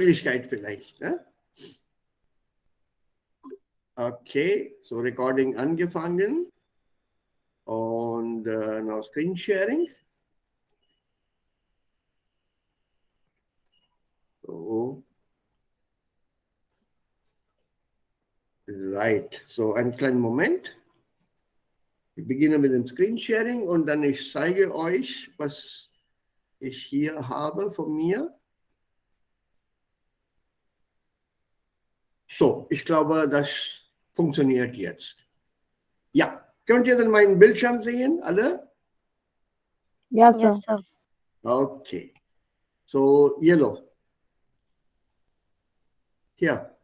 Möglichkeit vielleicht. Ne? Okay, so Recording angefangen. Und now Screen Sharing. So. Right, so einen kleinen Moment. Ich beginne mit dem Screen Sharing und dann ich zeige euch, was ich hier habe von mir. So, ich glaube, das funktioniert jetzt. Ja, könnt ihr denn meinen Bildschirm sehen, alle? Yes, sir. Yes, sir. Okay, so yellow. Hier.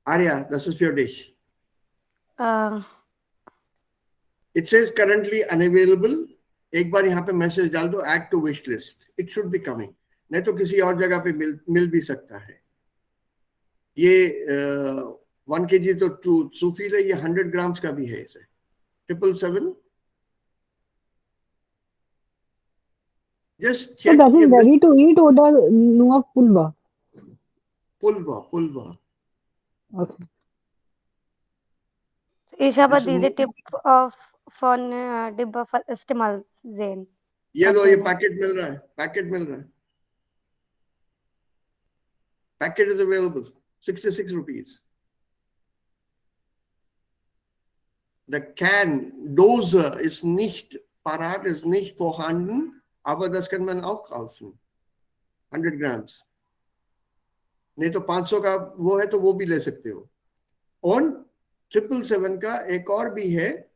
Arya, das ist für dich. Uh, It says currently unavailable. एक बार यहाँ पे message डाल दो add to wish list. It should be coming. नहीं तो किसी और जगह पे मिल भी सकता है. ये 1 kg तो सूफील है, ये 100 ग्राम्स का भी है. इसे 777. Just check. So that is ready to eat or the no pulva? Pulva. Okay. Ishabad is a tip of von Dibba Istimal Zain. ये लो, ये पैकेट मिल रहा है. Packet is available. 66 rupees. The can, Dose ist nicht parat, ist nicht vorhanden, aber das kann man auch kaufen. 100 Grams. नहीं तो 500 का वो है तो वो भी ले सकते हो. और 777 का एक और भी है.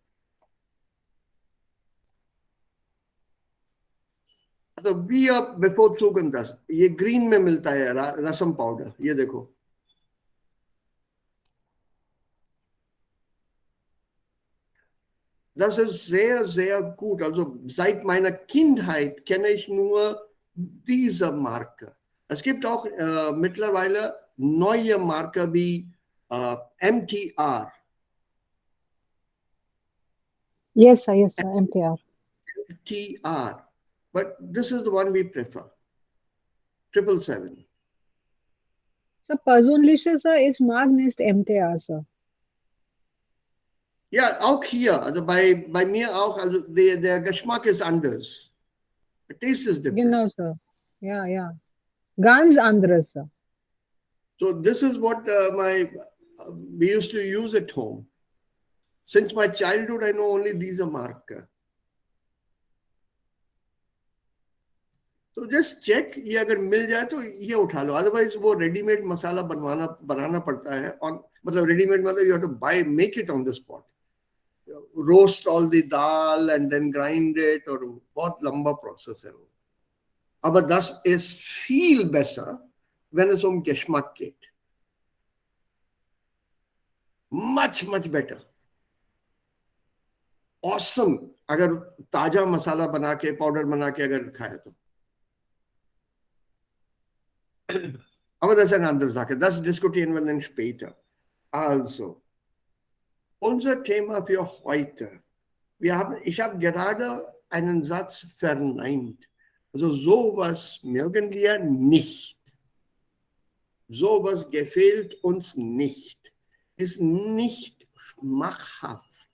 तो बी अप बिफोर सुगंधस, ये ग्रीन में मिलता है रसम पाउडर. ये देखो. Das ist sehr, sehr gut. Also seit meiner Kindheit kenne ich nur diese Marke. Es gibt auch mittlerweile neue Marken wie MTR. Yes, sir, MTR. MTR. But this is the one we prefer. 777. So persönlich, sir, ist mag nicht MTR, sir. Ja, auch hier, also bei mir auch, also der Geschmack ist anders. The taste is different. Genau, sir. Yeah. Ganz anderes, sir. So this is what we used to use at home. Since my childhood, I know only these are marker. So just check, ये अगर मिल जाए तो ये उठा लो. Otherwise वो readymade मसाला बनाना पड़ता है. और मतलब रेडीमेड मतलब you have to make it on the spot. Roast all the dal and then grind it, और बहुत लंबा process है वो. Aber das ist viel besser, wenn es Geschmack geht. Much better. Awesome. अगर ताजा मसाला बना के पाउडर बना के अगर खाया तो. Aber das ist eine andere Sache. Das diskutieren wir dann später. Also, unser Thema für heute. Ich habe gerade einen Satz verneint. Also sowas mögen wir nicht. Sowas gefällt uns nicht. Ist nicht schmackhaft.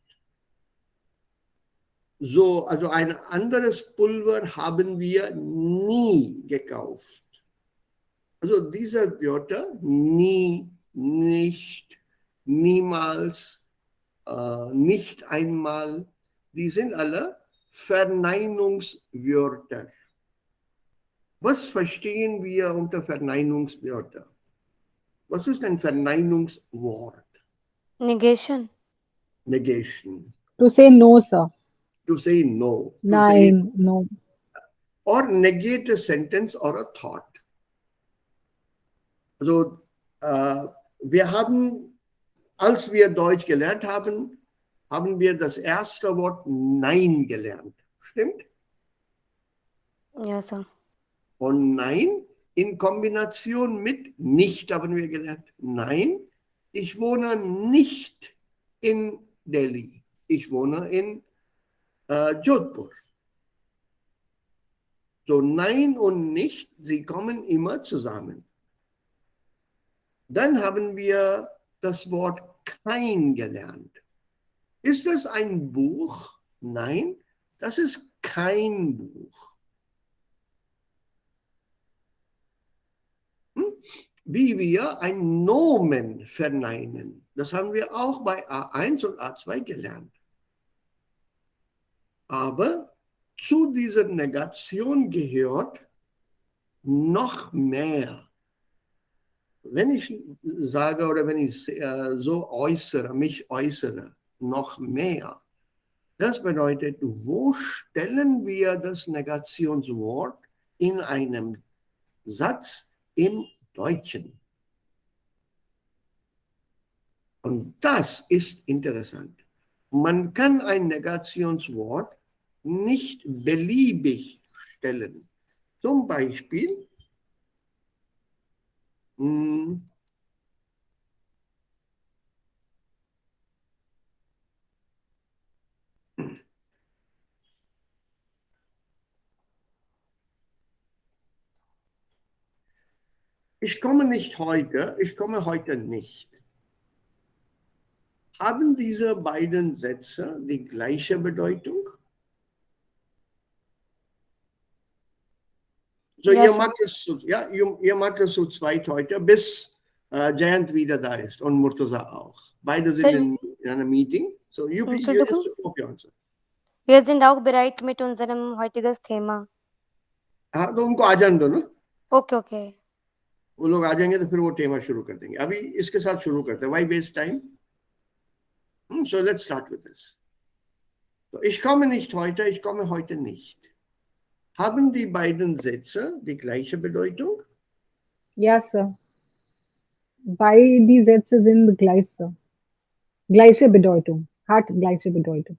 So, also ein anderes Pulver haben wir nie gekauft. Also diese Wörter, nie, nicht, niemals, nicht einmal, die sind alle Verneinungswörter. Was verstehen wir unter Verneinungswörter? Was ist ein Verneinungswort? Negation. To say no, sir. To say no. Nein, no. Or negate a sentence or a thought. Also, wir haben, als wir Deutsch gelernt haben, haben wir das erste Wort Nein gelernt. Stimmt? Yes, sir. Und Nein in Kombination mit nicht haben wir gelernt. Nein, ich wohne nicht in Delhi. Ich wohne in Jodhpur. So nein und nicht, sie kommen immer zusammen. Dann haben wir das Wort kein gelernt. Ist das ein Buch? Nein, das ist kein Buch. Wie wir ein Nomen verneinen. Das haben wir auch bei A1 und A2 gelernt. Aber zu dieser Negation gehört noch mehr. Wenn ich sage oder wenn ich so äußere, mich äußere, noch mehr, das bedeutet, wo stellen wir das Negationswort in einem Satz im Deutschen? Und das ist interessant. Man kann ein Negationswort nicht beliebig stellen. Zum Beispiel, ich komme nicht heute, ich komme heute nicht. Haben diese beiden Sätze die gleiche Bedeutung? So, Yes, ihr macht es zu zweit heute, bis Jayant wieder da ist und Murtaza auch. Beide sind sir. in einem Meeting. So, you Entschuldigung. just go for your answer. Wir sind auch bereit mit unserem heutiges Thema. हाँ तो उनको आ जाने दो ना Okay, okay. वो लोग आ जाएंगे तो फिर वो टेमा शुरू कर देंगे अभी इसके साथ शुरू करते हैं why waste time so let's start with this so, ich komme nicht heute ich komme heute nicht haben die beiden Sätze die gleiche Bedeutung Ja, Sir. Beide Sätze sind gleich, Sir. Gleiche Bedeutung. Hat gleiche Bedeutung.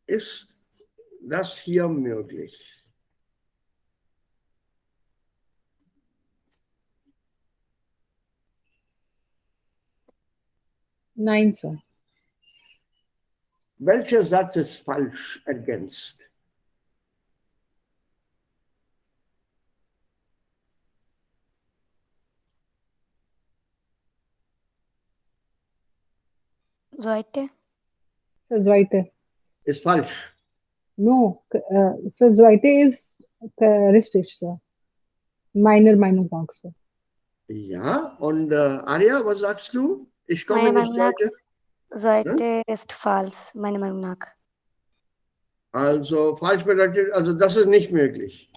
ist das hier möglich Nein, Sir. welcher Satz ist falsch ergänzt Zweite. Sir, zweite. ist falsch No, Sir, zweite ist richtig, Sir. Meiner Meinung nach, Sir. ja und Arya was sagst du ich komme Meiner nicht Meinung nach, heute zweite ist falsch. Meiner Meinung nach. also falsch bedeutet also das ist nicht möglich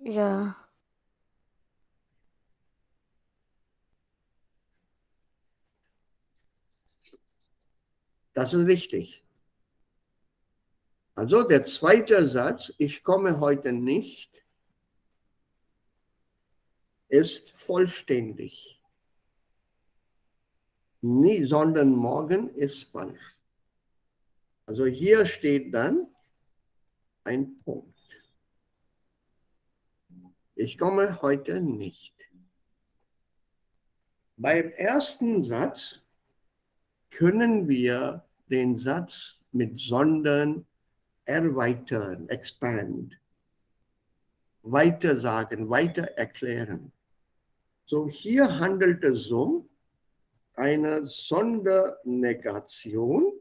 Ja. das ist richtig also der zweite Satz, ich komme heute nicht, ist vollständig. Nie, sondern morgen ist falsch. Also hier steht dann ein Punkt. Ich komme heute nicht. Beim ersten Satz können wir den Satz mit sondern erweitern, expand, weiter sagen, weiter erklären. So hier handelt es um eine Sondernegation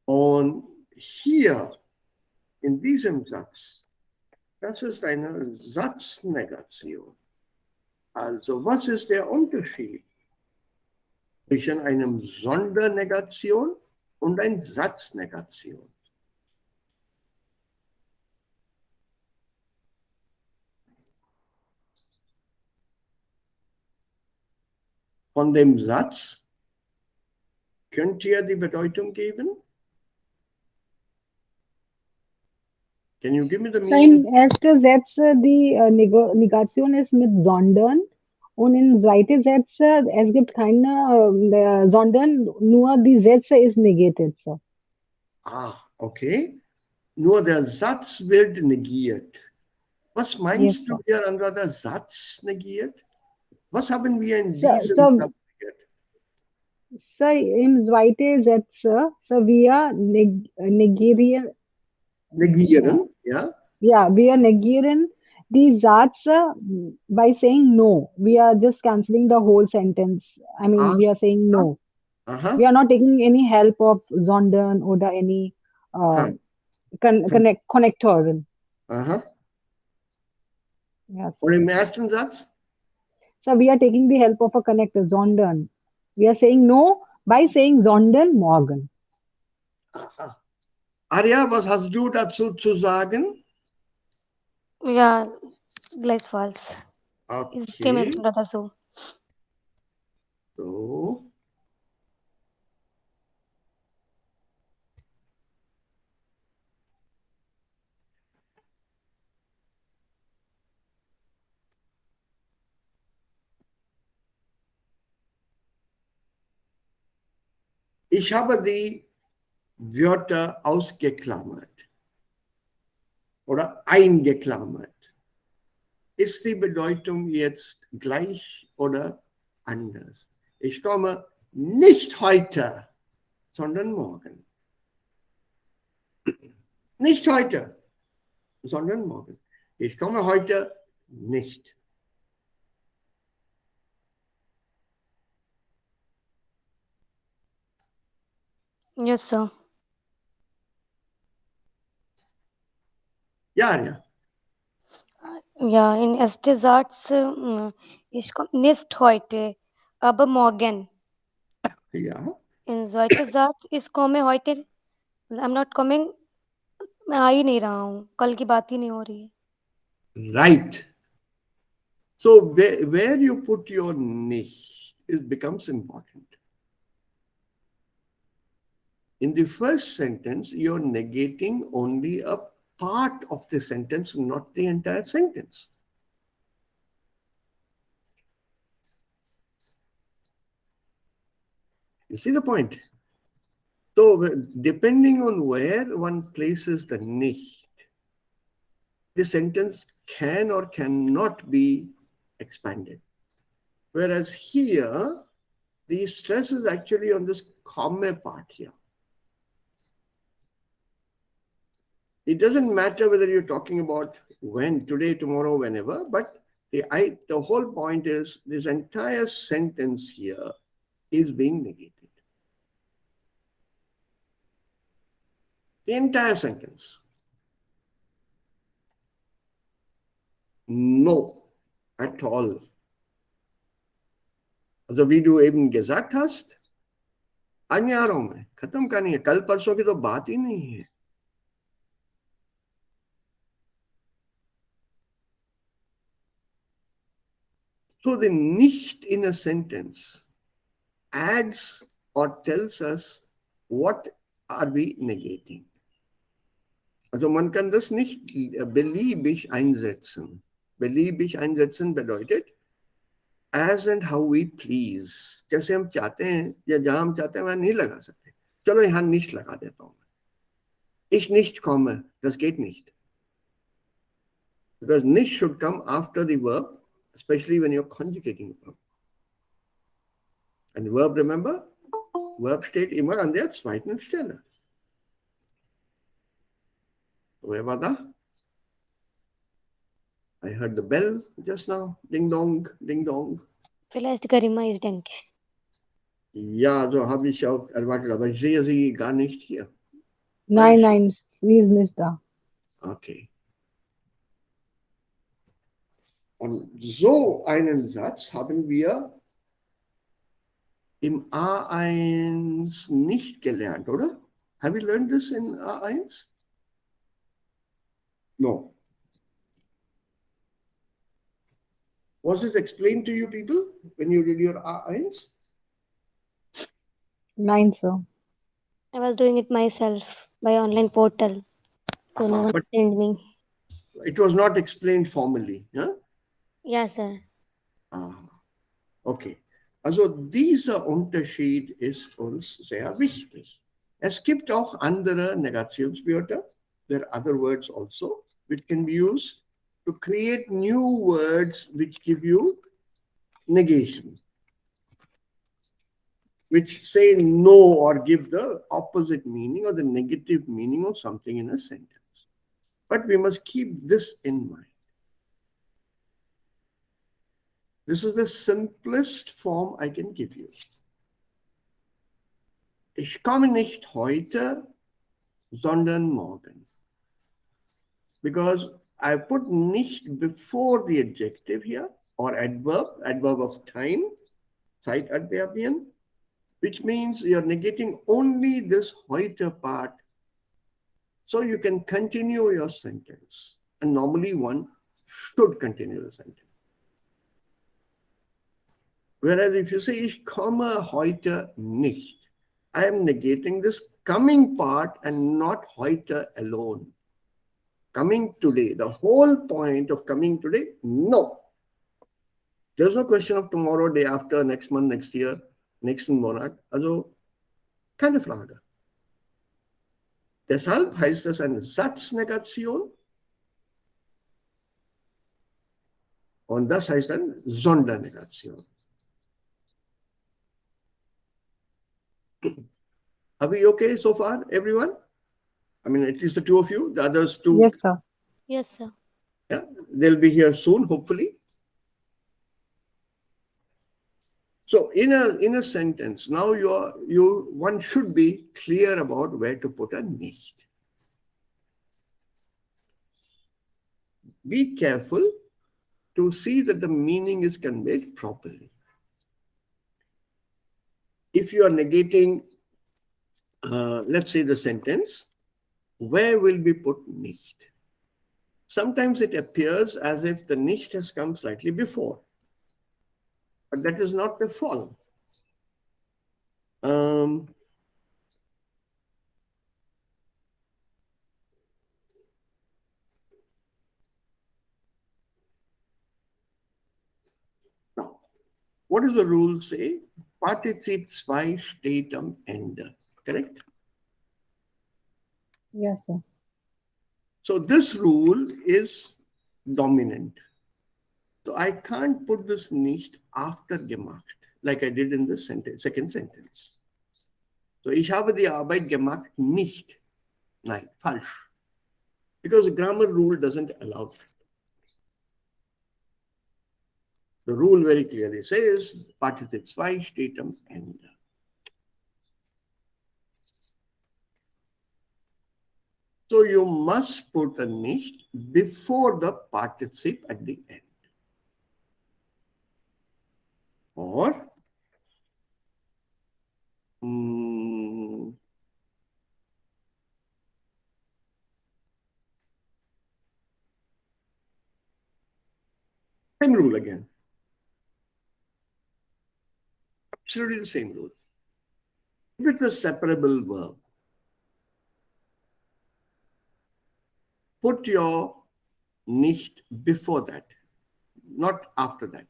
und hier in diesem Satz, das ist eine Satznegation. Also was ist der Unterschied zwischen einem Sondernegation und einer Satznegation? Von dem Satz könnt ihr die Bedeutung geben? Can you give me the meaning? Sein erster Satz, die Negation ist mit sondern und in zweite Sätze, es gibt keine sondern, nur die Sätze ist negated, Sir. Ah, okay. Nur der Satz wird negiert. Was Yes, meinst du sir. hier, Anuradha, Satz negiert? Was haben wir in So, diesem so, Satz negiert? so im zweiten Satz, so wir negieren, uh, Negieren, ja? yeah, we are negiering the Satz by saying no. We are just canceling the whole sentence. I mean, Aha, we are saying no. We aha, are not taking any help of Zondern or any uh, aha, connector. aha. Yes. Und im ersten Satz? So we are taking the help of a connector, Zondern. We are saying no by saying Zondern morgen. Aha. Arya, was hast du dazu zu sagen? Ja, gleichfalls. Ich stimme Okay, dazu. so. Ich habe die Wörter ausgeklammert oder eingeklammert. Ist die Bedeutung jetzt gleich oder anders? Ich komme nicht heute, sondern morgen. Nicht heute, sondern morgen. Ich komme heute nicht. Yes, sir. Ja, ja. Ja, in erster Satz, ich komme nicht heute, aber morgen. Ja. In zweiter Satz, ich komme heute, I'm not coming, मैं आ ही नहीं रहा हूँ, कल की बात ही नहीं हो रही है. Right. So where you put your nicht, it becomes important. In the first sentence, you're negating only a part of the sentence, not the entire sentence. You see the point? So depending on where one places the nicht, the sentence can or cannot be expanded. Whereas here, the stress is actually on this comma part here. It doesn't matter whether you're talking about when, today, tomorrow, whenever, but the whole point is this entire sentence here is being negated. The entire sentence. No, at all. Also wie du eben gesagt hast, आज नहीं आ रहा हूं मैं, खत्म करनी है, कल परसों की तो बात ही नहीं है. So the nicht in a sentence adds or tells us what are we negating. Also man kann das nicht beliebig einsetzen. Beliebig einsetzen bedeutet as and how we please. जैसे हम चाहते हैं या जहां हम चाहते हैं वहां नहीं लगा सकते. चलो यहां nicht लगा देता हूं. Ich nicht komme, das geht nicht. Because nicht should come after the verb, especially when you're conjugating the verb. And the verb, remember, Verb steht immer an der zweiten Stelle. Wer war da? I heard the bell just now. Ding dong, ding dong. Vielleicht Garima ist denke. Ja, so habe ich auch erwartet, aber ich sehe sie gar nicht hier. Nein, nein, sie ist nicht da. Okay. Und so einen Satz haben wir im A1 nicht gelernt, oder? Have you learned this in A1? No. Was it explained to you people when you did your A1? Nein, sir. I was doing it myself by online portal. So no one But sent me. it was not explained formally. Yeah? Yes, sir. Ah, okay. Also dieser Unterschied ist uns sehr wichtig. Es gibt auch andere Negationswörter. there are other words also which can be used to create new words which give you negation, which say no or give the opposite meaning or the negative meaning of something in a sentence. But we must keep this in mind. This is the simplest form I can give you. Ich komme nicht heute, sondern morgen. Because I put nicht before the adjective here, or adverb of time, Zeitadverbien, which means you're negating only this heute part. So you can continue your sentence. And normally one should continue the sentence. Whereas if you say, ich komme heute nicht, I am negating this coming part and not heute alone. Coming today, the whole point of coming today, no. There's no question of tomorrow, day after, next month, next year, nächsten Monat. Also keine Frage. Deshalb heißt es eine Satznegation und das heißt dann Sondernegation. Are we okay so far, everyone? I mean, at least the two of you, the others two. Yes, sir. Yes, sir. Yeah, they'll be here soon, hopefully. So in a sentence, now one should be clear about where to put a nicht. Be careful to see that the meaning is conveyed properly. If you are negating, let's say the sentence, where will be put nicht? Sometimes it appears as if the nicht has come slightly before, but that is not the fall. Now, what does the rule say? Partizip 2 steht am Ende, correct? Yes, sir. So this rule is dominant. So I can't put this nicht after gemacht, like I did in the second sentence. So ich habe die Arbeit gemacht nicht. Nein, falsch. Because the grammar rule doesn't allow that. The rule very clearly says, Partizip 2 steht am Ende. So you must put a nicht before the participe at the end. Or same rule again. Absolutely the same rule. If it's a separable verb, put your nicht before that, not after that.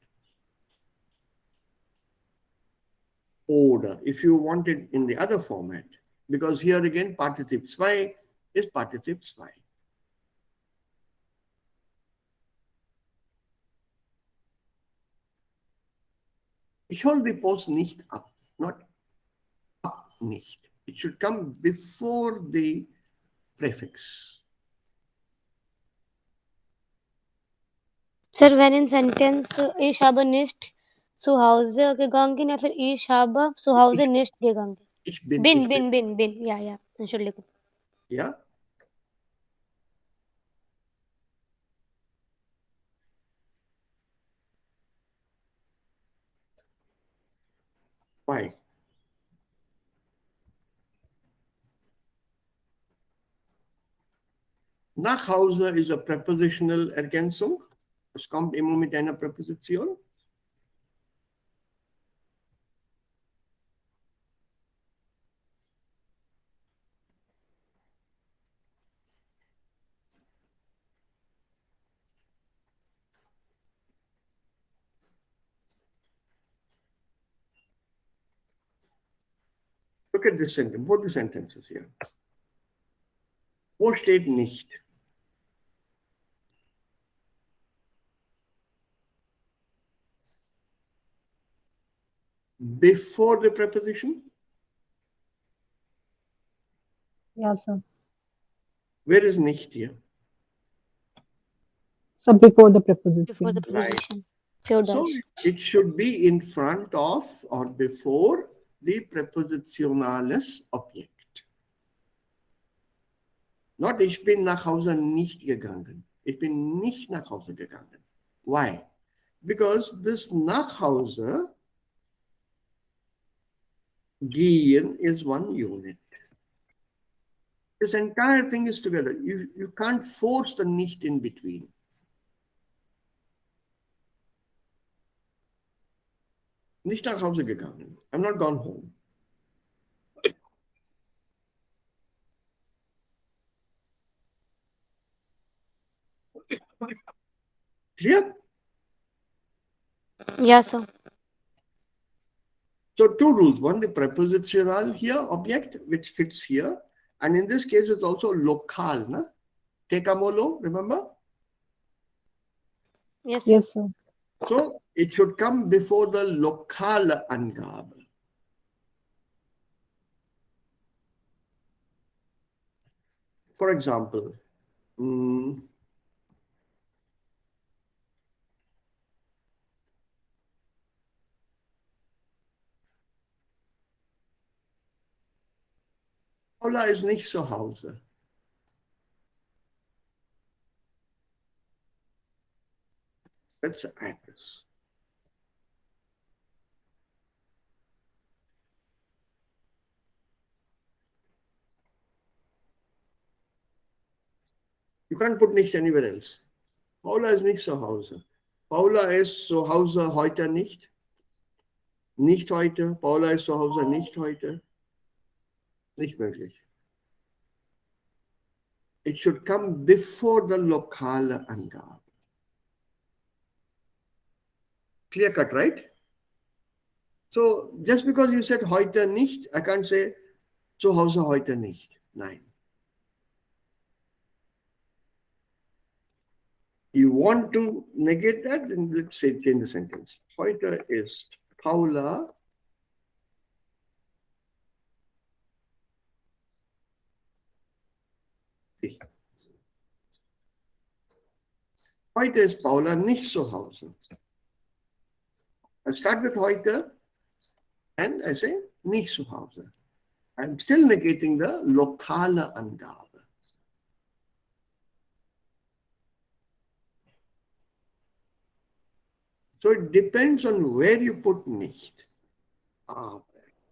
Oder, if you want it in the other format, because here again, Partizip 2 is Partizip 2. Ich hole the post nicht ab, not up nicht. It should come before the prefix. Sir, when in sentence, ich habe nicht zu Hause gegangen, या फिर ich habe zu Hause nicht gegangen. Ich bin. bin. Yeah. Entschuldigung. Yeah. Why? Nach Hause ist eine Präpositional Ergänzung. Es kommt immer mit einer Präposition. Look at this sentence, both the sentences here. Wo steht nicht? Before the preposition? Yeah, sir. Where is nicht here? So before the Before the preposition. Right. preposition. Few So dash. it should be in front of or before the prepositionales Objekt. Not ich bin nach Hause nicht gegangen. Ich bin nicht nach Hause gegangen. Why? Because this nach Hause gehen is one unit. This entire thing is together. You can't force the nicht in between. Nicht nach Hause gegangen. I'm not gone home. Clear? Yeah, sir. So two rules. One, the prepositional here object, which fits here. And in this case, it's also local. Na? Tekamolo, remember? Yes, sir. Yes, sir. So it should come before the lokale Angabe. For example, Paula ist nicht zu Hause. That's the address. You can't put nicht anywhere else. Paula ist nicht zu Hause. Paula ist zu Hause heute nicht. Nicht heute. Paula ist zu Hause nicht heute. Nicht möglich. It should come before the lokale Angabe. Clear cut, right? So just because you said heute nicht, I can't say zu Hause heute nicht. Nein. You want to negate that, then let's say change the sentence. Heute ist Paula Heute ist Paula nicht zu Hause. I start with heute and I say nicht zu Hause. I'm still negating the lokale Angabe. So it depends on where you put nicht.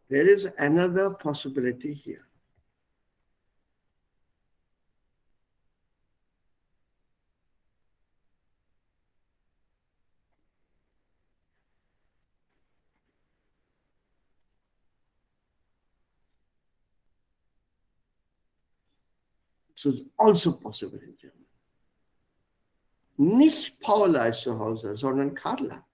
There is another possibility here. This is also possible in German. Nicht Paula ist zu Hause, sondern Carla.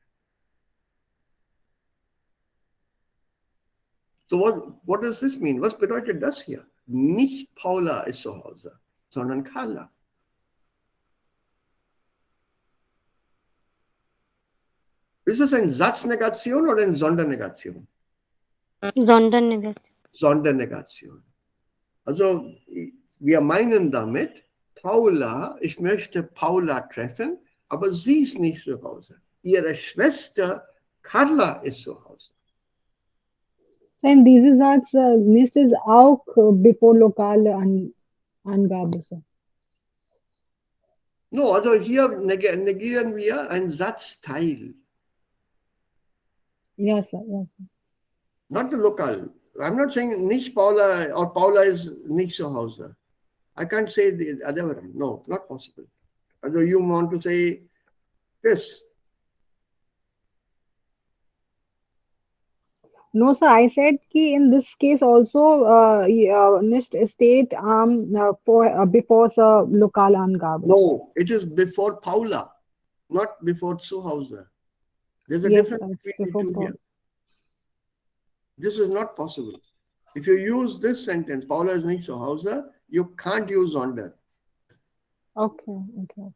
So what does this mean? Was bedeutet das hier? Nicht Paula ist zu Hause, sondern Carla. Ist es eine Satznegation oder eine Sondernegation? Sondernegation. Sondernegation. Also wir meinen damit, Paula, ich möchte Paula treffen, aber sie ist nicht zu Hause. Ihre Schwester Carla ist zu Hause. So in diese Satz, nicht ist auch before lokale Angabe, sir. No, also hier negieren wir einen Satzteil. Yes, sir. Yes, sir. Not the local. I'm not saying nicht Paula or Paula is nicht zu Hause. I can't say the other one. No, not possible. Also you want to say this. No, sir. I said ki in this case also, nicht state for before the lokale Angabe. No, it is before Paula, not before zu Hause. There's a Yes, difference sir. It's between the before two Paul. here. This is not possible. If you use this sentence, Paula ist nicht zu Hause, you can't use sondern. Okay, okay.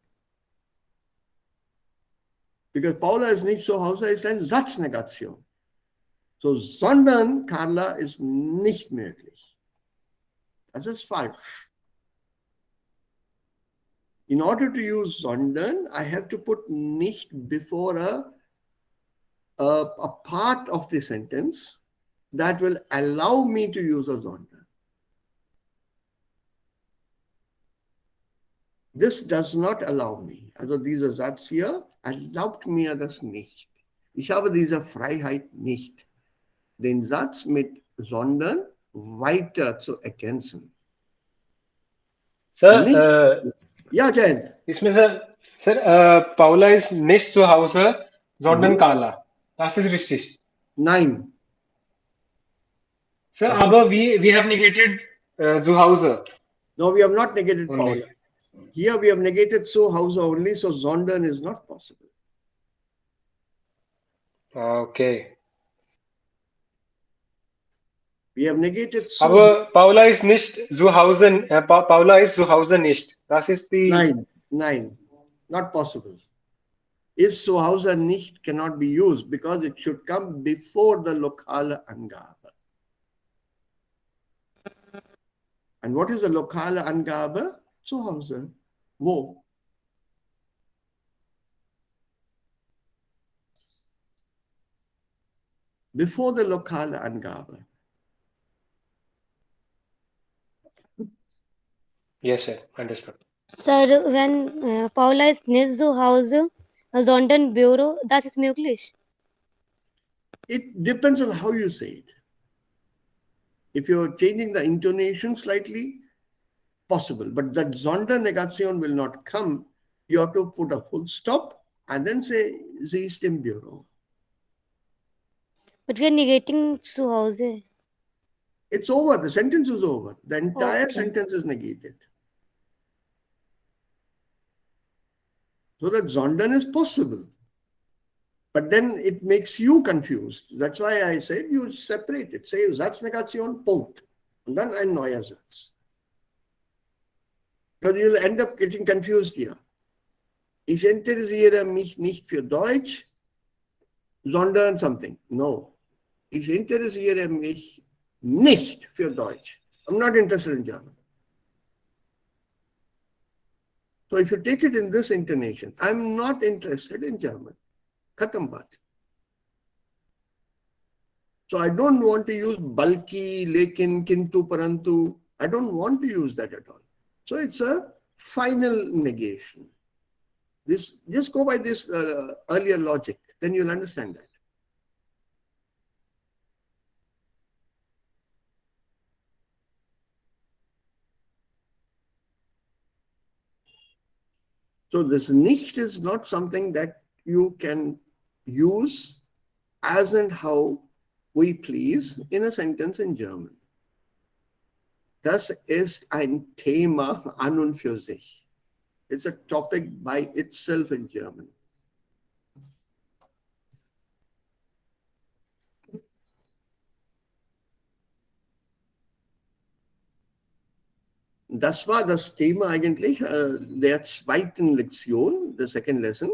Because Paula ist nicht zu Hause, ist eine Satznegation. So, sondern Carla ist nicht möglich. Das ist falsch. In order to use sondern, I have to put nicht before a part of the sentence that will allow me to use a sondern. This does not allow me. Also dieser Satz hier erlaubt mir das nicht. Ich habe diese Freiheit nicht, den Satz mit sondern weiter zu ergänzen. Sir Nicht, ja, Jayant. इसमें sir Paula ist nicht zu Hause, sondern Carla. Das ist richtig. Nein. Sir, aber we have negated zu Hause. No, we have not negated Only. Paula. Here we have negated zu Hause only, so sondern is not possible. Okay. We have negated zu. Aber Paula ist nicht zu Hause. Paula ist zu Hause nicht. Das ist die. Nein, not possible. Ist zu Hause nicht cannot be used because it should come before the lokale Angabe. And what is the lokale Angabe? Zu Hause. Wo? Before the lokale Angabe. Yes, sir. Understood. Sir, when Paula ist nicht zu Hause, sondern Büro, das ist möglich. It depends on how you say it. If you're changing the intonation slightly, possible. But that Sondernegation will not come. You have to put a full stop and then say, sie ist im Büro. But we are negating zu Hause. It's over. The sentence is over. The entire Okay. sentence is negated. So that sondern is possible. But then it makes you confused. That's why I said you separate it. Say Satznegation, Punkt. Und dann ein neuer Satz. Because you'll end up getting confused here. Ich interessiere mich nicht für Deutsch, sondern something. No. Ich interessiere mich nicht für Deutsch. I'm not interested in German. So if you take it in this intonation, I'm not interested in German. Khatam baat. So I don't want to use balki, lekin, kintu, parantu. I don't want to use that at all. So it's a final negation. This just go by this earlier logic, then you'll understand that. So this nicht is not something that you can use as and how we please in a sentence in German. Das ist ein Thema an und für sich. It's a topic by itself in German. Das war das Thema eigentlich der zweiten Lektion, der second lesson.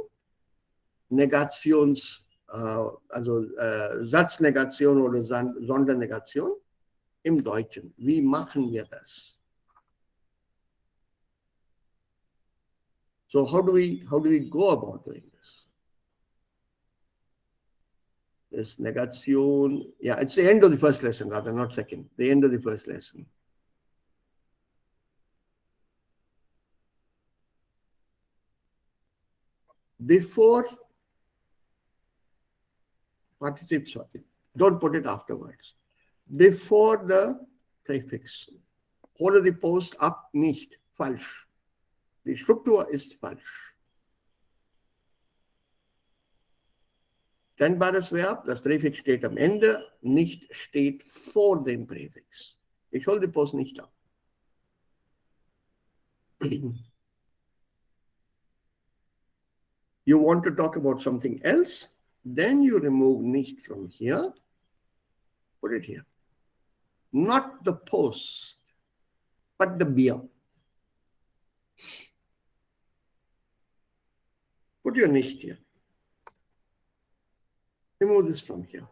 Satznegation oder Sondernegation im Deutschen. Wie machen wir das? So how do we go about doing this? This negation, yeah, it's the end of the first lesson rather, not second, the end of the first lesson. Before participe, sorry, don't put it afterwards. Before the prefix. Hole the post ab nicht, falsch. Die Struktur ist falsch. Trennbares Verb, das Präfix steht am Ende, nicht steht vor dem Präfix. Ich hole die Post nicht ab. You want to talk about something else, then you remove nicht from here, put it here. Not the post. but the beer. Put your nicht here. Remove this from here.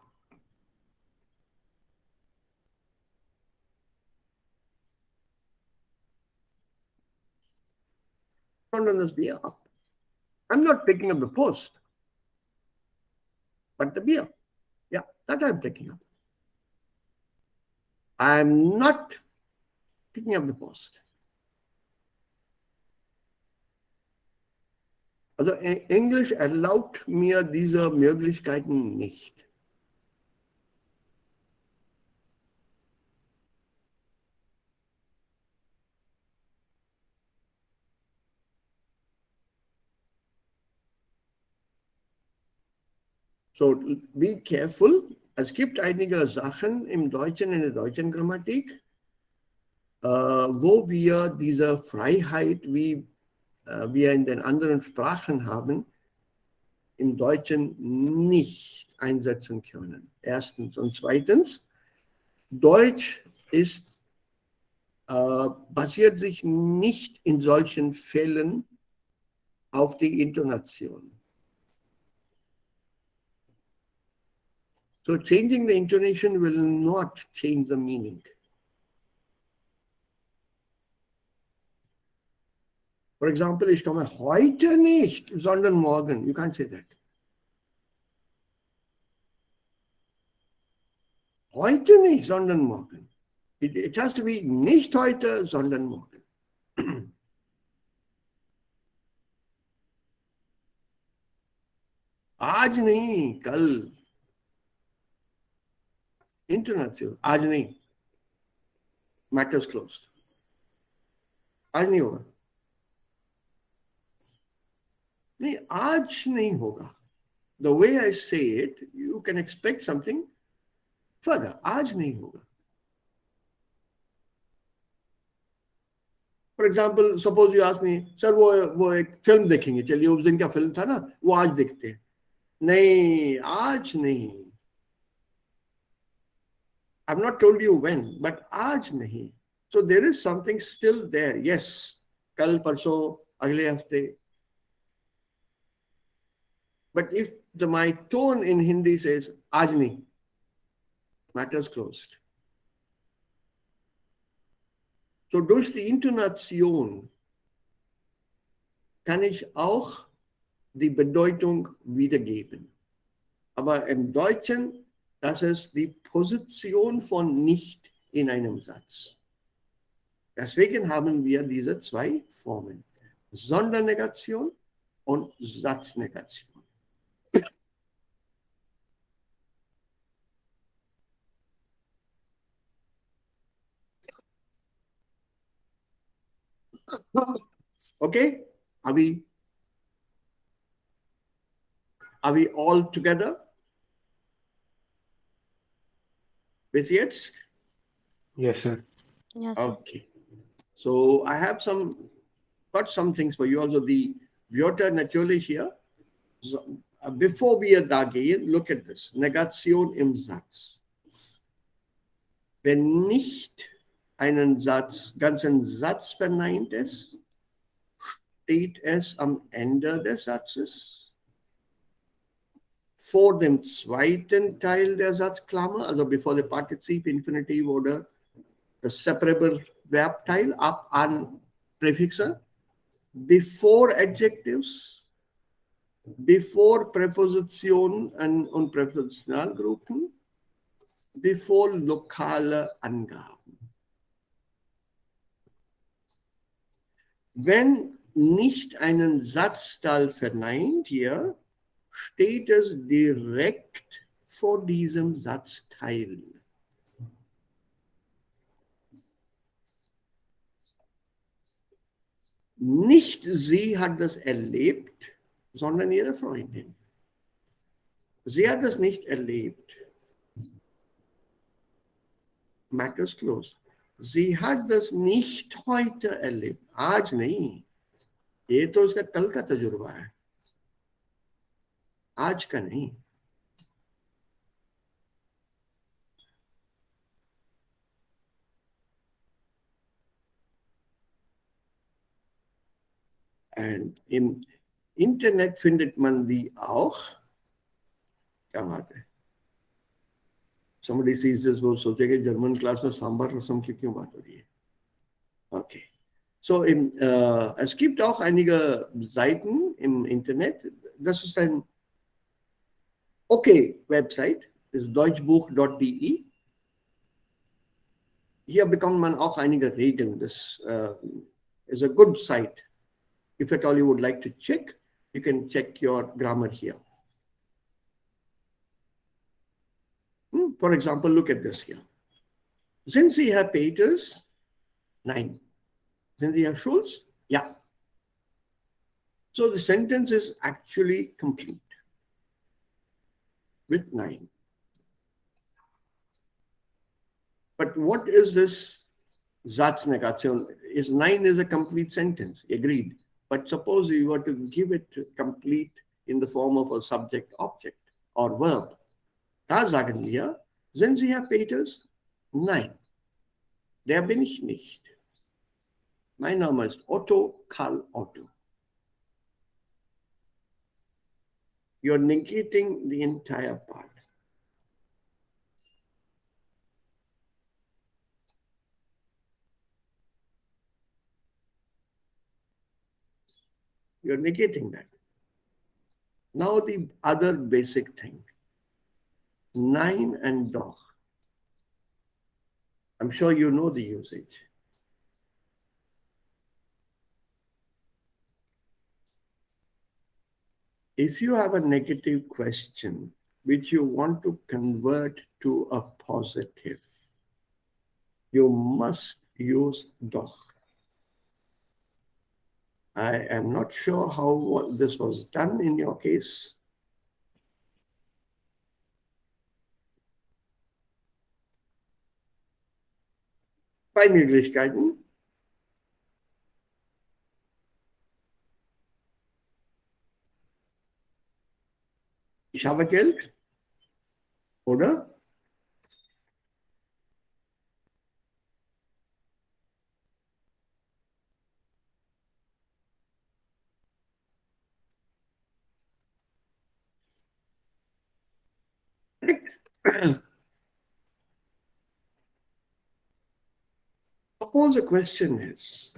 Run this beer up. I'm not picking up the post, but the beer. Yeah, that I'm picking up. I'm not picking up the post. Also Englisch erlaubt mir diese Möglichkeiten nicht. So be careful. Es gibt einige Sachen im Deutschen, in der deutschen Grammatik, wo wir diese Freiheit, wie wir in den anderen Sprachen haben, im Deutschen nicht einsetzen können. Erstens. Und zweitens, Deutsch ist, basiert sich nicht in solchen Fällen auf die Intonation. So changing the intonation will not change the meaning. For example, ich komme heute nicht, sondern morgen. You can't say that. Heute nicht, sondern morgen. It has to be nicht heute, sondern morgen. आज नहीं, कल. Intonation. आज नहीं. Matters closed. आज नहीं होगा. नहीं, आज नहीं होगा. The way I say it, you can expect something further. आज नहीं होगा. For example, suppose you ask me, sir, वो एक फिल्म देखेंगे, चलिए उस दिन क्या फिल्म था ना, वो आज देखते हैं. नहीं, आज नहीं. I've not told you when, but आज नहीं. So there is something still there. Yes, कल परसों अगले हफ्ते. But if my tone in Hindi says आज नहीं, matters closed. So durch die Intonation kann ich auch die Bedeutung wiedergeben. Aber im Deutschen, das ist die Position von nicht in einem Satz. Deswegen haben wir diese zwei Formen, Sondernegation und Satznegation. Okay, are we all together? Bis jetzt? Yes, sir. Yes, sir. Okay. So I have got some things for you. Also the Wörter natürlich hier. So, before wir da gehen, look at this. Negation im Satz. Wenn nicht einen ganzen Satz verneint ist, steht es am Ende des Satzes, vor dem zweiten Teil der Satzklammer, also bevor the Partizip, Infinitive oder das Separable Verbteil, ab an Präfixe, before Adjectives, before Präpositionen und Präpositionalgruppen, before lokale Angaben. Wenn nicht einen Satzteil verneint hier, steht es direkt vor diesem Satzteil. Nicht sie hat das erlebt, sondern ihre Freundin. Sie hat es nicht erlebt. Matters closed. Sie hat das nicht heute erlebt. आज नहीं. ये तो उसका कल का तजुर्बा है. आज का नहीं. And im Internet findet man die auch. क्या बात है? Somebody sees this वो सोचेगा जर्मन क्लास में सांभर रसम की क्यों बात हो रही है? Okay. So es gibt auch einige Seiten im Internet. Das ist ein okay Website, das ist deutschbuch.de. Hier bekommt man auch einige Regeln. Das is a good site. If at all you would like to check, you can check your grammar here. For example, look at this here. Sind Sie Herr Peters? Nein. Sind Sie Herr Schulz? Ja. So the sentence is actually complete with 9. But what is this Satznegation? Is 9 is a complete sentence, agreed. But suppose you were to give it complete in the form of a subject object or verb. Da sagen wir, sind Sie Herr Peters? Nein, der bin ich nicht. Mein Name ist Otto Karl Otto. You're negating the entire part. You're negating that. Now the other basic thing. 9 and doch. I'm sure you know the usage. If you have a negative question which you want to convert to a positive, you must use doch. I am not sure how this was done in your case. Zwei Möglichkeiten. Ich habe Geld, oder? Suppose the question is,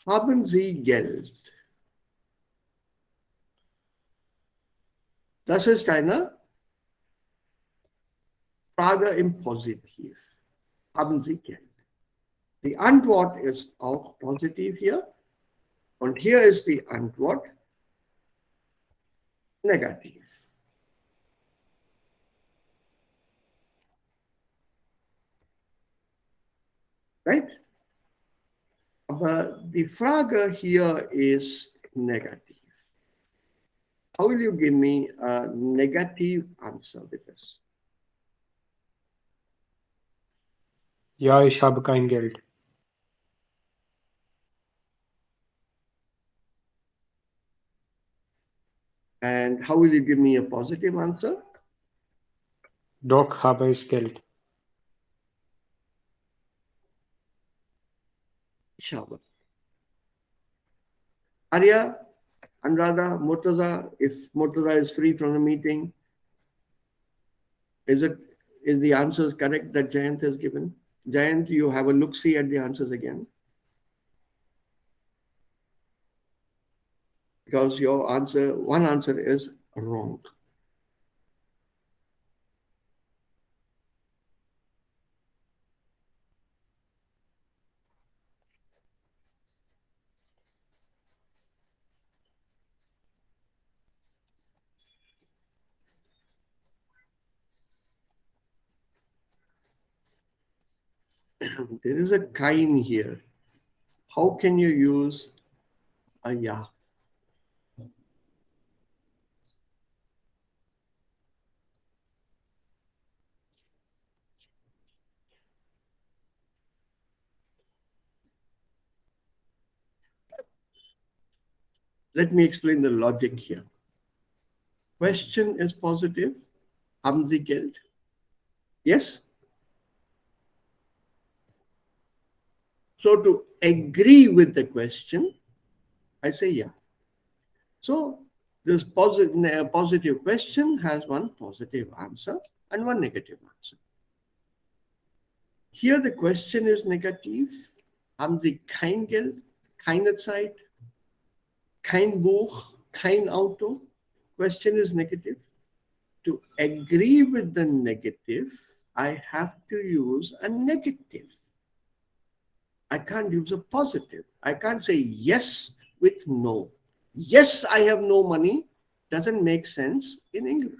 haben Sie Geld? Das ist eine Frage im Positiv. Haben Sie Geld? Die Antwort ist auch positiv hier. Und hier ist die Antwort negativ. Right? Aber die Frage hier ist negativ. How will you give me a negative answer with this? Ja, ich habe kein Geld. And how will you give me a positive answer? Doch habe ich Geld. Ich habe. Arya, Anuradha, Murtaza, if Murtaza is free from the meeting, is the answers correct that Jayant has given? Jayant, you have a look-see at the answers again. Because your answer, one answer is wrong. There is a kein here. How can you use a ja? Let me explain the logic here. Question is positive, Haben Sie Geld? Yes? So to agree with the question, I say yeah. So this positive question has one positive answer and one negative answer. Here the question is negative. Haben Sie kein Geld, keine Zeit, kein Buch, kein Auto? Question is negative. To agree with the negative, I have to use a negative. I can't use a positive. I can't say yes with no. Yes, I have no money doesn't make sense in English.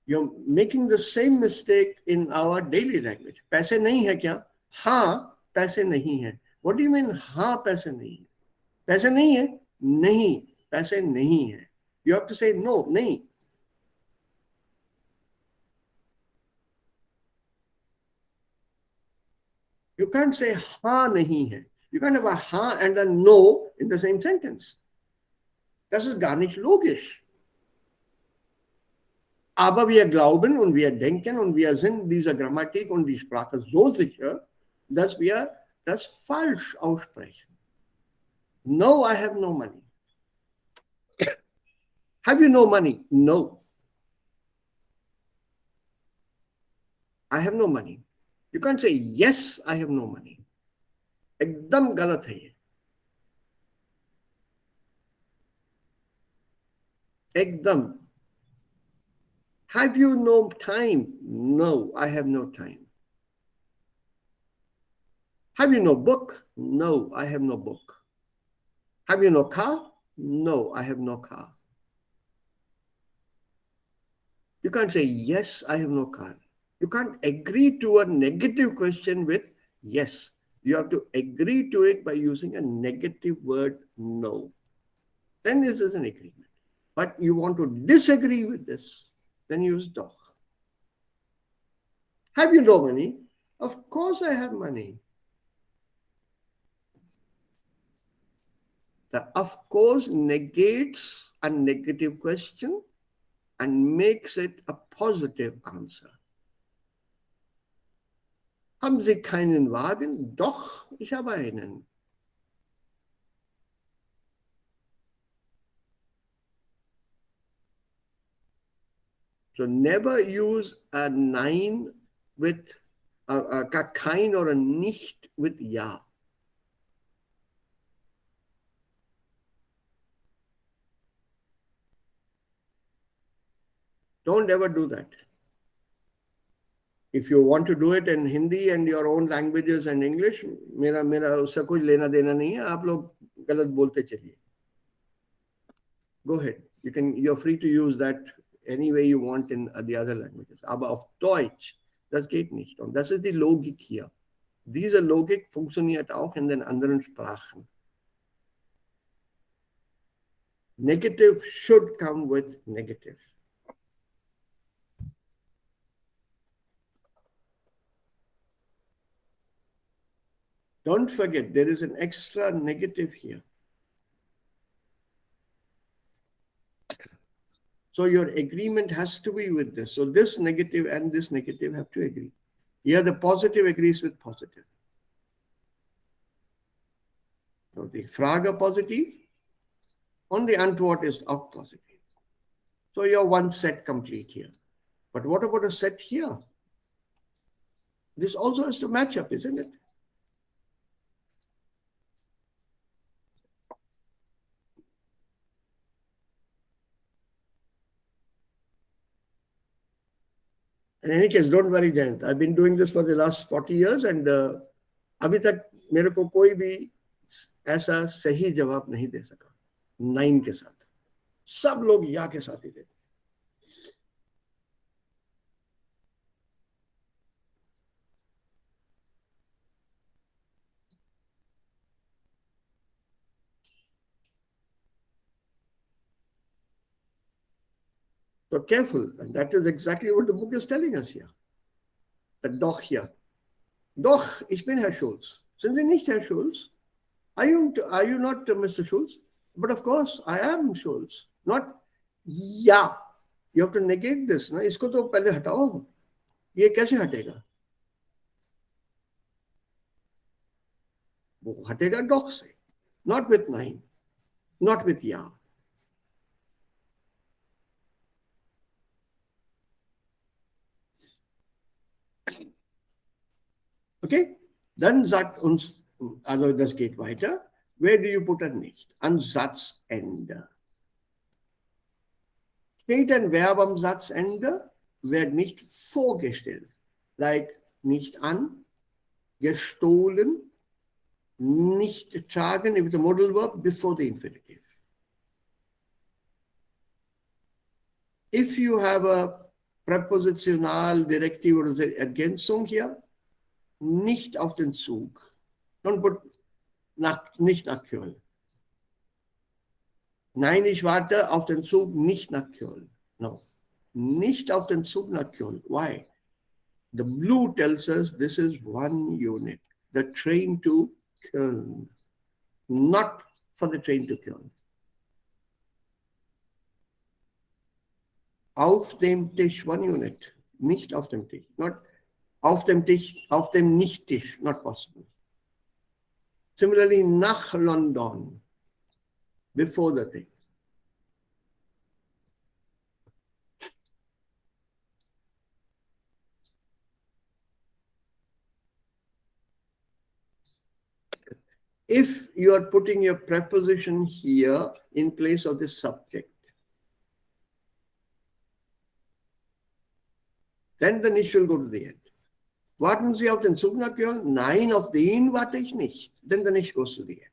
You're making the same mistake in our daily language. पैसे नहीं है क्या? हाँ, पैसे नहीं है. What do you mean हाँ पैसे नहीं है? पैसे नहीं है? नहीं, पैसे नहीं है. You have to say no, नहीं. You can't say हाँ नहीं है. You can't have a हाँ and a no in the same sentence. Das ist gar nicht logisch. Aber wir glauben und wir denken und wir sind dieser Grammatik und die Sprache so sicher, dass wir das falsch aussprechen. No, I have no money. Have you no money? No. I have no money. You can't say yes, I have no money. एकदम गलत है ये. एकदम. Have you no time? No, I have no time. Have you no book? No, I have no book. Have you no car? No, I have no car. You can't say yes, I have no car. You can't agree to a negative question with yes. You have to agree to it by using a negative word no. Then this is an agreement. But you want to disagree with this, then use doch. Have you no money? Of course I have money. The of course negates a negative question and makes it a positive answer. Haben Sie keinen Wagen? Doch, ich habe einen. So never use a nein with a kein or a nicht with ja. Don't ever do that. If you want to do it in Hindi and your own languages and English, मेरा उससे कोई लेना देना नहीं है. आप लोग गलत बोलते चलिए. Go ahead. You're free to use that any way you want in the other languages. Aber auf Deutsch, das geht nicht. Und das ist die Logik hier. Diese Logik funktioniert auch in den anderen Sprachen. Negative should come with negative. Don't forget, there is an extra negative here. So your agreement has to be with this. So this negative and this negative have to agree. Here the positive agrees with positive. So the Frage positive, on the Antwort is auch positive. So you're one set complete here. But what about a set here? This also has to match up, isn't it? In any case, don't worry, Jayant. I've been doing this for the last 40 years and अभी तक मेरे को कोई भी ऐसा सही जवाब नहीं दे सका 9 के साथ. सब लोग या के साथ ही देते. So careful, and that is exactly what the book is telling us here. The doch hier. Doch, ich bin Herr Schulz. Sind Sie nicht Herr Schulz? Are you not Mr. Schulz? But of course, I am Schulz. Not ja, You have to negate this ना, इसको तो पहले हटाओ, ये कैसे हटेगा? वो हटेगा डॉग से, not with 9, not with या. Okay, dann sagt uns, also das geht weiter. Where do you put a nicht? An Satzende. Steht ein Verb am Satzende, wird nicht vorgestellt. Like nicht an, gestohlen, nicht tragen, if it's a modal verb, before the infinitive. If you have a prepositional directive or Ergänzung here, nicht auf den Zug. Don't put nicht nach Köln. Nein, ich warte auf den Zug nicht nach Köln. No. Nicht auf den Zug nach Köln. Why? The blue tells us this is one unit. The train to Köln. Not for the train to Köln. Auf dem Tisch, one unit. Nicht auf dem Tisch. Not auf dem Tisch, auf dem Nicht-Tisch. Not possible. Similarly, nach London. Before the thing. If you are putting your preposition here in place of the subject, then the nicht will go to the end. Warten Sie auf den Zug nach Köln? Nein, auf den warte ich nicht. Then the nicht goes to the end.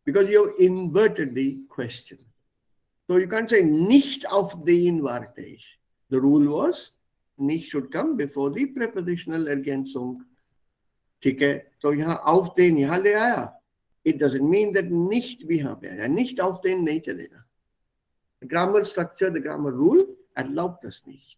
Because you have inverted the question. So you can't say nicht auf den warte ich. The rule was nicht should come before the prepositional Ergänzung. ठीक है, तो यहाँ auf den यहाँ ले आया. It doesn't mean that nicht भी यहाँ पे आया. nicht auf den नहीं चलेगा. The grammar structure, the grammar rule erlaubt das nicht.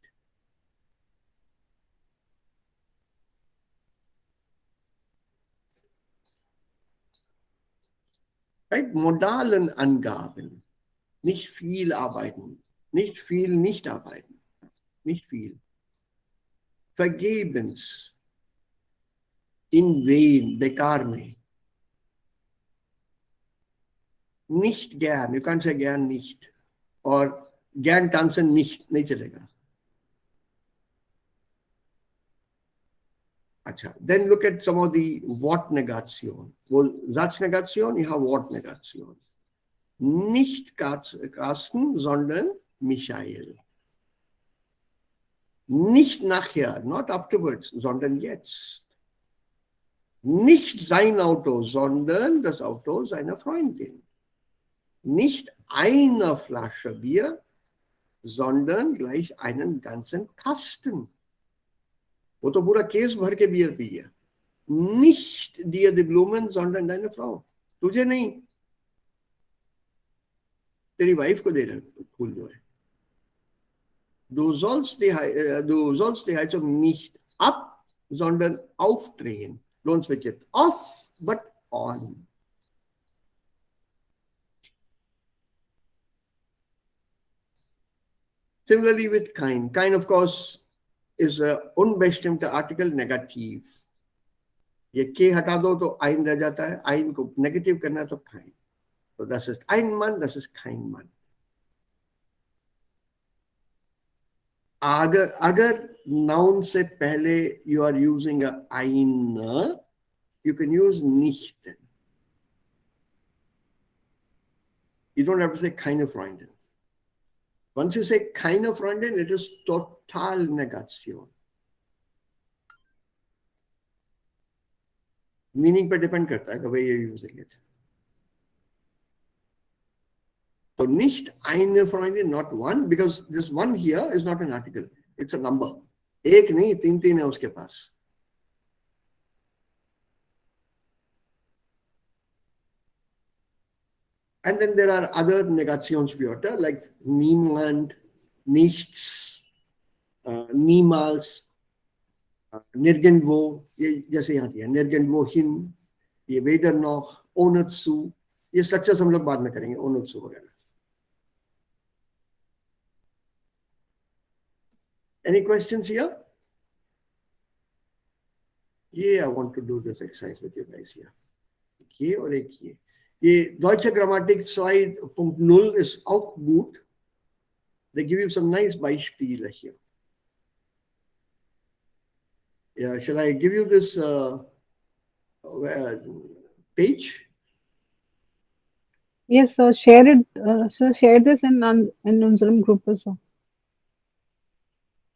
Right? Modalen Angaben. Nicht viel arbeiten. Nicht viel nicht arbeiten. Nicht viel. Vergebens. In vain, bekar mein. Nicht gern, you can't say gern nicht. Or gern tanzen nicht, नहीं चलेगा. अच्छा, then look at some of the Wortnegation. Wo Satznegation, you have Wortnegation. Nicht Carsten, sondern Michael. Nicht nachher, not afterwards, sondern jetzt. Nicht sein Auto, sondern das Auto seiner Freundin. Nicht eine Flasche Bier, sondern gleich einen ganzen Kasten. वो तो पूरा case भर के beer पिए. Nicht dir die Blumen, sondern deine Frau. तुझे नहीं, तेरी wife को दे रहे फूल जो है. Du sollst die Heizung nicht ab, sondern aufdrehen. Don't switch it off, but on. Similarly with kein. Kein, of course, is a unbestimmte Artikel negativ. ये के हटा दो तो ein रह जाता है. Ein को negative करना है तो kein. So das ist ein Mann, das ist kein Mann. अगर noun से पहले you are using a eine, you can use nicht. You don't have to say keine Freundin. Once you say keine Freundin, it is total Negation. Meaning पर depend करता है the way you're using it. So nicht eine Freundin, not one, because this one here is not an article. It's a number. एक नहीं, तीन है उसके पास. And then there are other Negationswörter like niemand, nichts, niemals, nirgendwo, ये जैसे यहाँ दिया, nirgendwo hin, ये weder noch, ohne zu, ये स्ट्रक्चर्स हम लोग बाद में करेंगे, उन्नत्सु वगैरह. Any questions here? ये I want to do this exercise with you guys here. ये और एक ये Deutsche Grammatik 2.0 ist auch gut. They give you some nice Beispiele here. Yeah, shall I give you this page? Yes, sir. Share it. Sir, share this in unserem group also.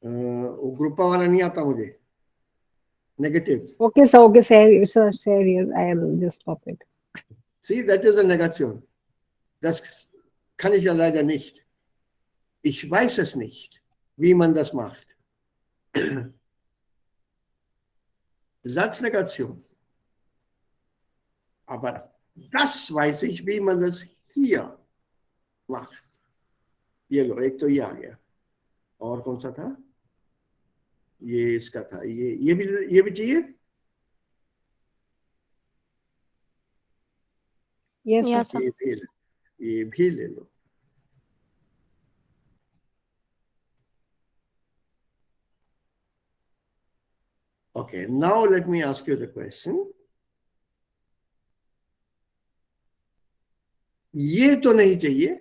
वो ग्रुपा वाला नहीं आता मुझे. Negative. Okay, sir. Okay, share here. I will just stop it. See, that is a Negation. Das kann ich ja leider nicht. Ich weiß es nicht, wie man das macht. Satznegation. Aber das weiß ich, wie man das hier macht. ये लो, एक तो ये आ गया. और कौन सा था? ये इसका था. ये भी चाहिए? Yes, Yes, sir. sir. ये भी ले लो. Okay, now let me ask you the question. ये तो नहीं चाहिए.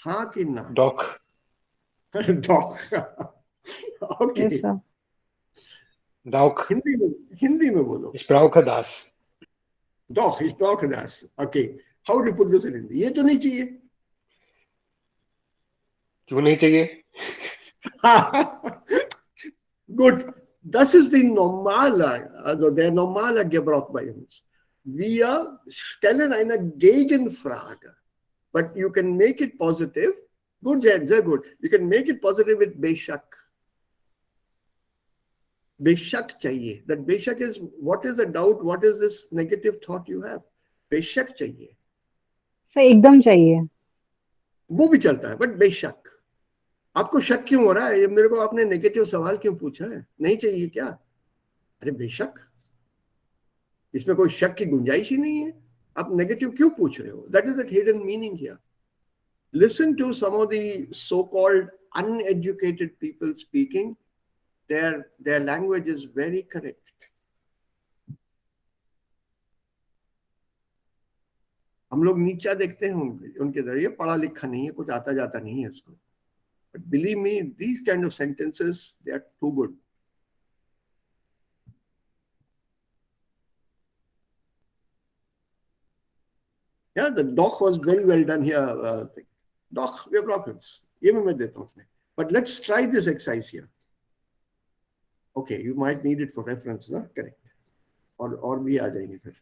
हाँ कि ना? Doc. Doc. Okay. Yes, sir. Doc. Hindi में बोलो. Ich brauche das. Doch, ich brauche das. Okay. How do you put this in Hindi? ये तो नहीं चाहिए. क्यों नहीं चाहिए? Gut. Das ist die normale, also der normale Gebrauch bei uns. Wir stellen eine Gegenfrage. But you can make it positive. Good, sehr gut. You can make it positive with बेशक. बेशक चाहिए. That बेशक is, what is the doubt? What is this negative thought you have? बेशक चाहिए. Sir, एकदम चाहिए. वो भी चलता है, बट बेशक. आपको शक क्यों हो रहा है? ये मेरे को आपने नेगेटिव सवाल क्यों पूछा है? नहीं चाहिए क्या? अरे बेशक, इसमें कोई शक की गुंजाइश ही नहीं है. आप नेगेटिव क्यों पूछ रहे हो? That is the hidden meaning here. Listen to some of the so-called uneducated people speaking. Their language is very correct. हम लोग नीचा देखते हैं उनके जरिए, पढ़ा लिखा नहीं है, कुछ आता जाता नहीं है इसको. But believe me, these kind of sentences, they are too good. Yeah, the doc was very well done here. Doc, we have problems. ये मैं देता हूँ उसमें. But let's try this exercise here. Okay, you might need it for reference, ना? Correct. और भी आ जाएंगे फिर.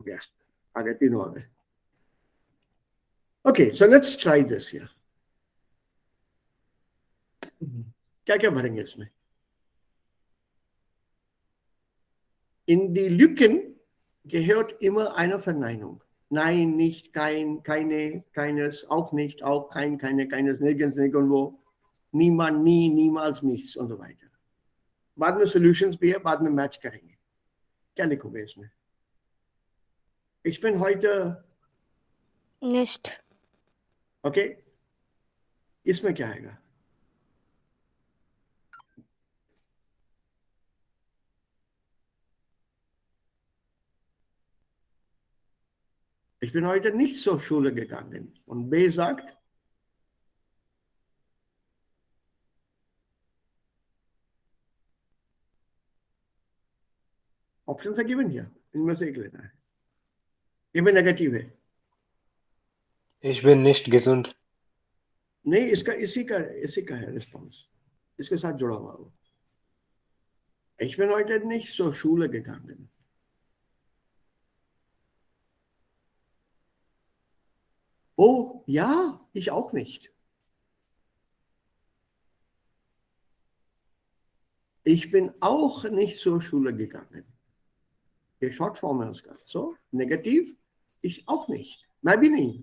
Yeah, आ गए, तीनों आ गए. Okay, so let's try this here. क्या क्या भरेंगे इसमें? In die Lücken gehört immer eine Verneinung. Nein, nicht, kein, keine, keines, auch nicht, auch kein, keine, keines, nirgends, nirgendwo, niemand, nie, niemals, nichts und so weiter. बाद में solutions भी है, बाद में मैच करेंगे. क्या लिखोगे इसमें? Ich bin heute Nicht. Okay. इसमें क्या आएगा? Ich bin heute nicht zur Schule gegangen. Und B sagt, option है गिवन हियर, इनमें से एक लेना है. ये भी नेगेटिव है. Ich bin nicht gesund. नहीं, इसका इसी का है रिस्पॉन्स. इसके साथ जुड़ा हुआ वो. Ich bin heute nicht zur Schule gegangen. Oh, ja, ich auch nicht. Ich bin auch nicht zur Schule gegangen. ये शॉर्ट फॉर्म है उसका. So negative, ich auch nicht. मैं भी नहीं.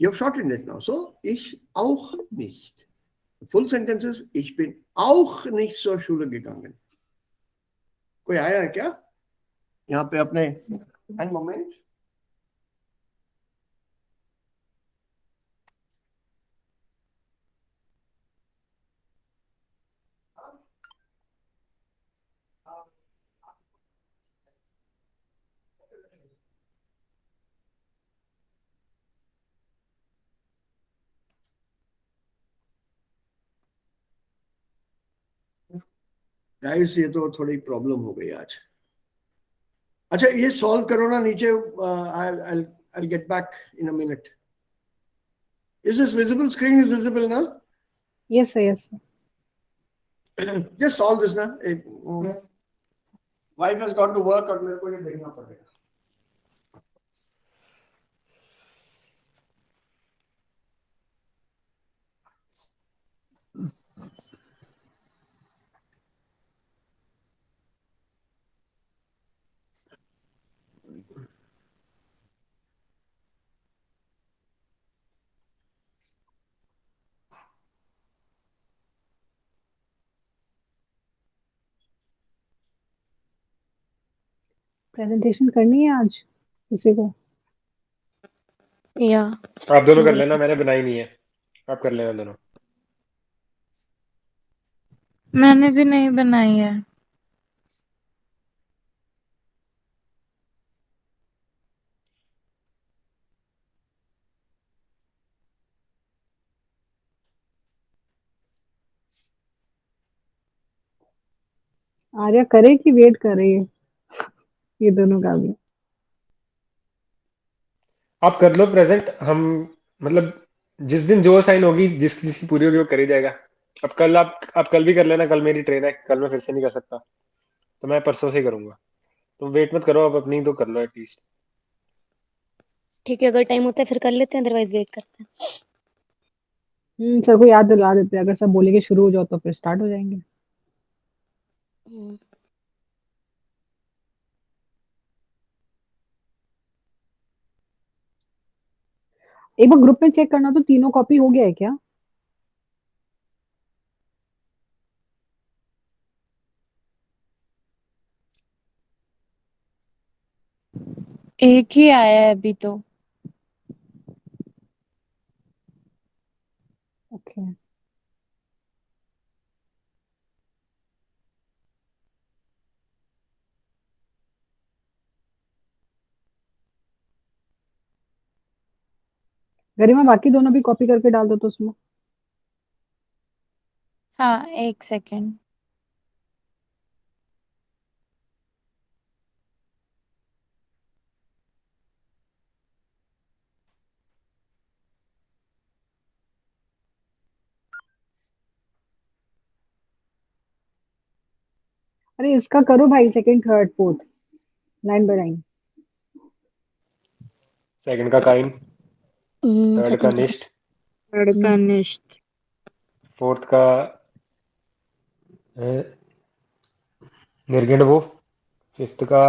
You have shortened it now. So, ich auch nicht. The full sentence is, ich bin auch nicht zur Schule gegangen. कोई आया है क्या यहाँ पे अपने one moment. गाइस ये तो थोड़ी प्रॉब्लम हो गई आज. अच्छा ये सॉल्व करो ना नीचे. I'll get back in a minute. Is this visible? Screen is visible now? Yes, sir. Yes, sir. Just solve this ना. Wife has gone to work और मेरे को ये देखना पड़ेगा. प्रेजेंटेशन करनी है आज किसी को? या आप दोनों कर लेना, मैंने बनाई नहीं है. आप कर लेना दोनों. मैंने भी नहीं बनाई है. आर्या करे कि वेट कर रही है ये दोनों का भी? आप कर लो प्रेजेंट. हम मतलब जिस दिन जो साइन होगी, जिसकी पूरी होगी वो कर ही जाएगा. अब कल आप कल भी कर लेना. कल मेरी ट्रेन है, कल मैं फिर से नहीं कर सकता, तो मैं परसों से ही करूंगा. तो वेट मत करो, आप अपनी तो कर लो एटलीस्ट. ठीक है, अगर टाइम होता है फिर कर लेते हैं, अदरवाइज वेट करते हैं. सर को याद दिला देते हैं, अगर सब बोलेंगे शुरू हो जाओ तो फिर स्टार्ट हो जाएंगे. हम्म, एक बार ग्रुप में चेक करना तो तीनों कॉपी हो गया है क्या? एक ही आया है अभी तो. ओके. गरिमा बाकी दोनों भी कॉपी करके डाल दो तो उसमें. हाँ, एक सेकेंड. अरे इसका करो भाई, second third fourth, line by line. Second का काइन, थर्ड का सेकंड का निष्ठ, तड़कानिष्ठ. फोर्थ का निर्गुणवो, फिफ्थ का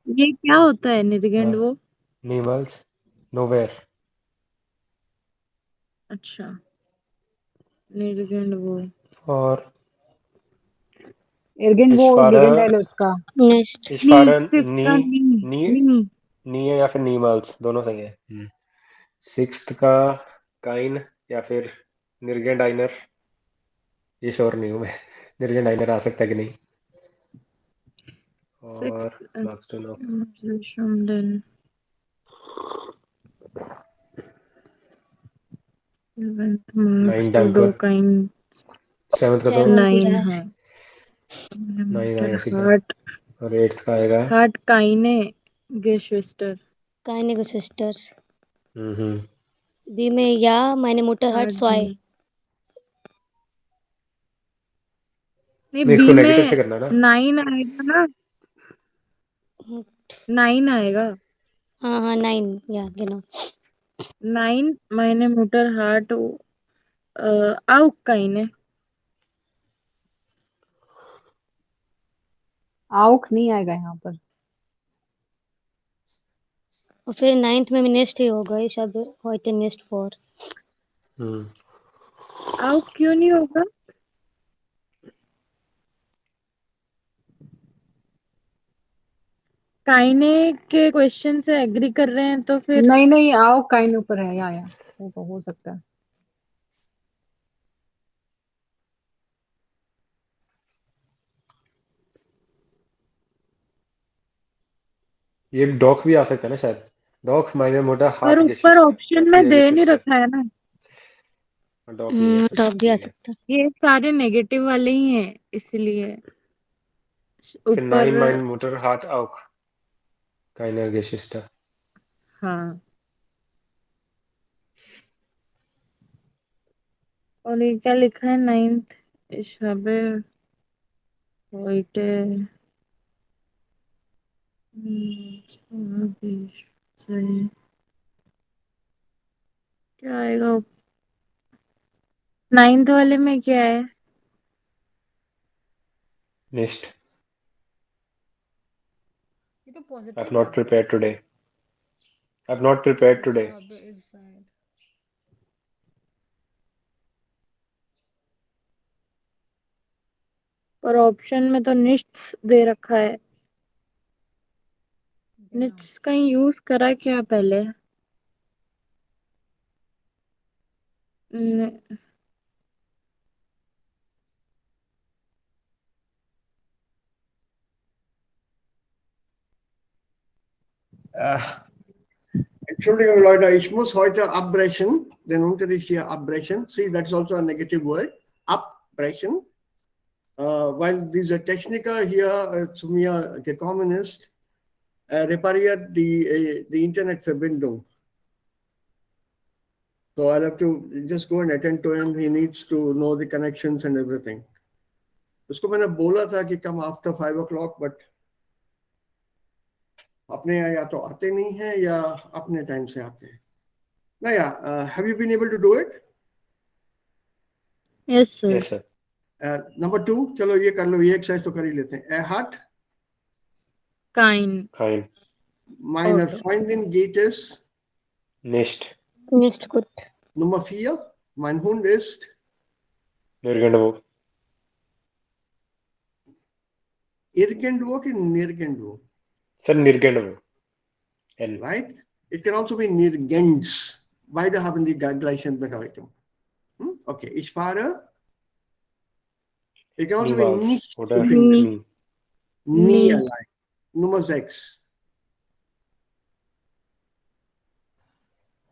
ये क्या होता है निर्गेंड वो? नीमल्स, नोवेयर. अच्छा, निर्गेंड वो. और एर्गेन वो इशफारा, गिगेंडाइल उसका. नेक्स्ट. नी, इशफारा फिफ्थ नी का नी. नी नी. नी है या फिर नीमल्स, दोनों सही है. सिक्स्थ का काइन या फिर निर्गेंडाइनर. ये श्योर नहीं हूँ मैं. निर्गेंडाइनर आ सकता है कि नहीं. और sixth marks two no. Then 11th marks nine तो टाइम दो का, काइन. सेवंथ का तो 7 9 है. है. 9 आएगा सीधा. हार्ट. और एट्थ का आएगा. हार्ट काइने गेशविस्टर. काइने को सिस्टर्स. हम्म. बी में या मायने मोटर हार्ट हार्ट स्वाय. नहीं, नहीं, इसको बी नेगेटिव से में करना है ना. 9 आएगा ना. 9 आएगा. हाँ हाँ 9 या गिनो. 9 मायने मोटर हार्ट आउक काइने. आउक नहीं आएगा यहाँ पर. और फिर 9th में नेस्ट ही होगा, ये शायद heute nicht vor। आउट क्यों नहीं होगा? काइने के क्वेश्चन से एग्री कर रहे हैं तो फिर नहीं नहीं, आओ काइन ऊपर है, या हो सकता है। ये डॉक भी आ सकता है ना शायद। डॉक माइनर मोटा पर हार्ट ऊपर गेशिस्टर, ऑप्शन में दे नहीं गेशिस्टर। रखा है ना। डॉक नहीं है, टॉप भी आ ठीक है। सकता है। ये सारे नेगेटिव वाले ही हैं इसलिए फिर ऊपर। 9 माइन मोटर हार्ट आउक काइनर गेशिस्टर। हाँ, और ये क्या लिखा है 9th? शबे heute सही क्या आएगा? 9th वाले में क्या है? नेक्स्ट। ये तो आई हैव पॉजिटिव नॉट है। Prepared today. I have not prepared today. अच्छा, इस साइड। पर ऑप्शन में तो निट्स दे रखा है। निट्स कहीं यूज करा क्या पहले? न- Entschuldigung, Leute, ich muss heute abbrechen. Den Unterricht hier abbrechen. See, that's also a negative word. Abbrechen. Weil dieser Techniker hier zu mir gekommen ist, repariert die Internetverbindung. So I'll have to just go and attend to him. He needs to know the connections and everything. उसको मैंने बोला था कि come after 5 o'clock, but अपने या तो आते नहीं हैं या अपने टाइम से आते हैं. Now, yeah, have you been able to do it? Yes, sir. Yes sir. Number 2, चलो ये कर लो, ये एक्सरसाइज तो कर ही लेते हैं. A hut, Kind. काइन। meine Auto. Freundin geht es. Next. Nicht gut। Nummer 4, mein Hund ist. निर्गंडवो। Irgendwo कि nirgendwo. सर निर्गंडवो। एन। Right? It can also be nirgends. Beide haben die gleiche Bedeutung. Okay, ich fahre. It can also be niemals nicht zu oder finden. nie। Nie Nie. allein. Nummer 6.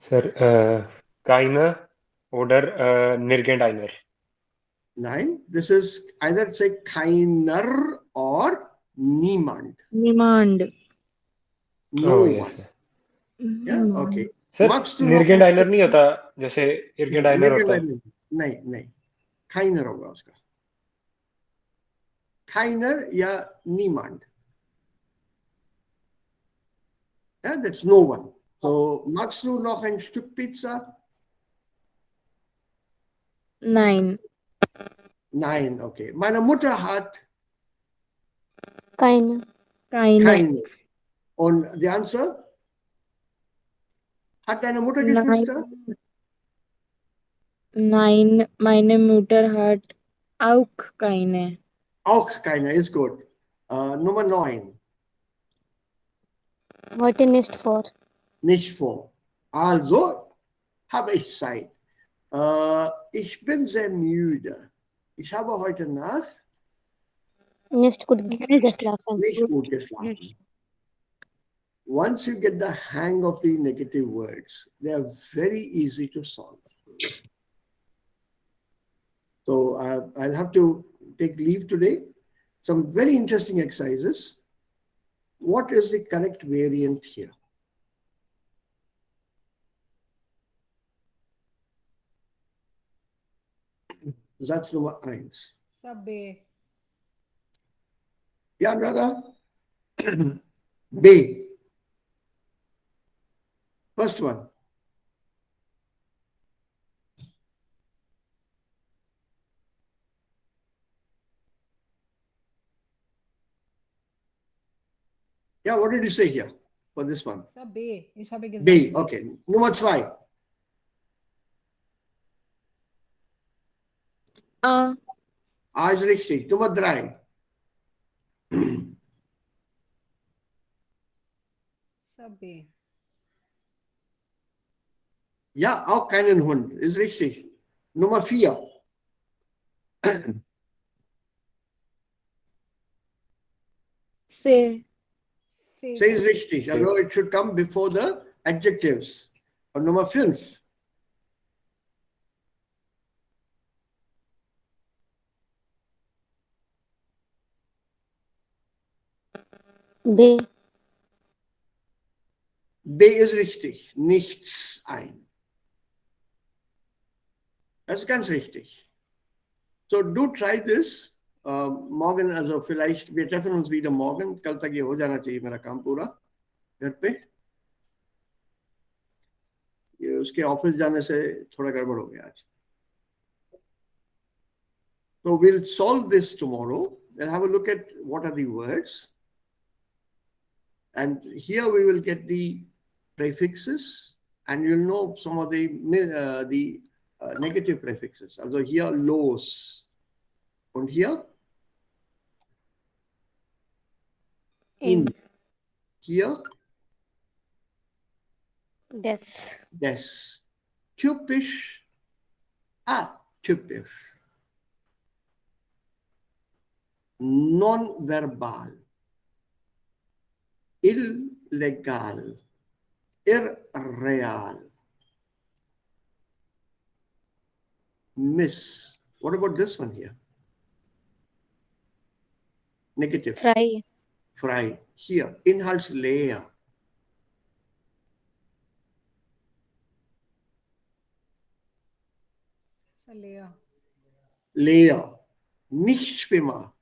Sir काइनर oder निर्गेंडाइनर। Nein, this is either say keiner or niemand. Niemand. No oh one. Yes sir. Yeah, okay. Sir Magst du noch ein निर्गेंडाइनर Stück? नहीं होता जैसे नहीं, इर्गेंडाइनर होता है? नहीं नहीं, keiner होगा उसका. Keiner या niemand. Yeah, that's no one. So, magst du noch ein Stück Pizza? Nein. Nein, okay. Meine Mutter hat Keine। keine. Und die Answer? Hat deine Mutter Geschwister? Nein, meine Mutter hat auch keine. Auch keine, ist gut. Nummer 9. Heute nicht vor। Nicht vor. Also habe ich Zeit. Ich bin sehr müde. Ich habe heute Nacht Nicht gut geschlafen। nicht gut geschlafen. Once you get the hang of the negative words, they are very easy to solve. So I'll have to take leave today. Some very interesting exercises. What is the correct variant here? Satz Nummer 1. Subway. Yeah, brother. B. First one. Yeah, what did you say here? for this one? Sir, B. Ich habe gesagt B. B. Okay. Nummer 2. A. A ist richtig. Nummer 3. Sir, B. Ja, auch keinen Hund. Ist richtig. Nummer 4. C. C. C ist richtig. Also it should come before the adjectives. Und Nummer 5. D. B ist richtig. Nichts ein. Das ist ganz richtig. So, do try this. Morgen, also vielleicht, wir treffen uns wieder morgen. कल तक ये हो जाना चाहिए मेरा काम पूरा घर पे. ये उसके ऑफिस जाने से थोड़ा गड़बड़ हो गया आज. So we'll solve this tomorrow and have a look at what are the words. And here we will get the prefixes and you'll know some of the negative prefixes. Also hier los. Und hier in. Hier Des. des. Typisch, atypisch. Nonverbal. Illegal. Irreal. Miss. What about this one here? Negative. Fry. Frei. Hier, inhaltsleer. Sir, Leer. Leer. Nichtschwimmer.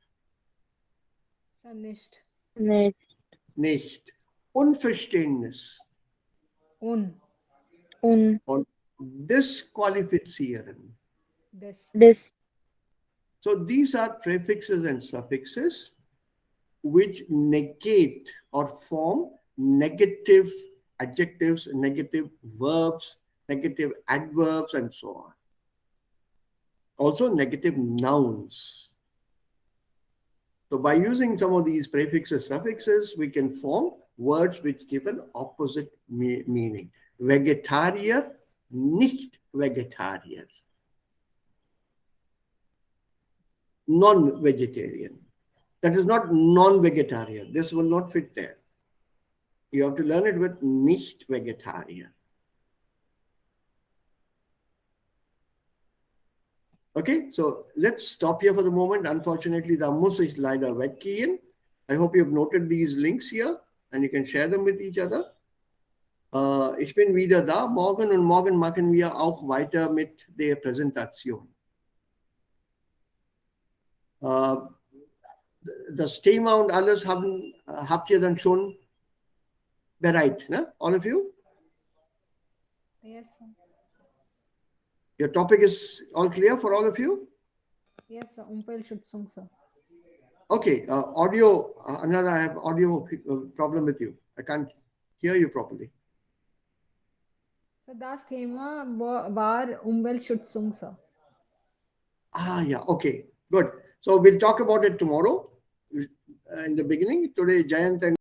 Sir, nicht. Nicht. Nicht. Unverständnis. Un. Un. Und disqualifizieren. Des. Dis. So these are prefixes and suffixes which negate or form negative adjectives, negative verbs, negative adverbs, and so on. Also negative nouns. So by using some of these prefixes, suffixes, we can form words which give an opposite meaning. Vegetarier, nicht Vegetarier. Non-vegetarian. That is not non-vegetarian. This will not fit there. You have to learn it with nicht Vegetarier. Okay, so let's stop here for the moment. Unfortunately, da muss ich leider weggehen. I hope you've noted these links here and you can share them with each other. Ich bin wieder da morgen und morgen machen wir auch weiter mit der Präsentation. Das Thema und alles habt ihr dann schon bereit, ne? All of you? Yes, sir. Your topic is all clear for all of you? Yes, sir. Umweltschützung, sir. Okay, audio, another, I have audio problem with you. I can't hear you properly. So das Thema war Umweltschützung, sir. Ah, yeah, okay, good. So we'll talk about it tomorrow in the beginning. Today, Jayant and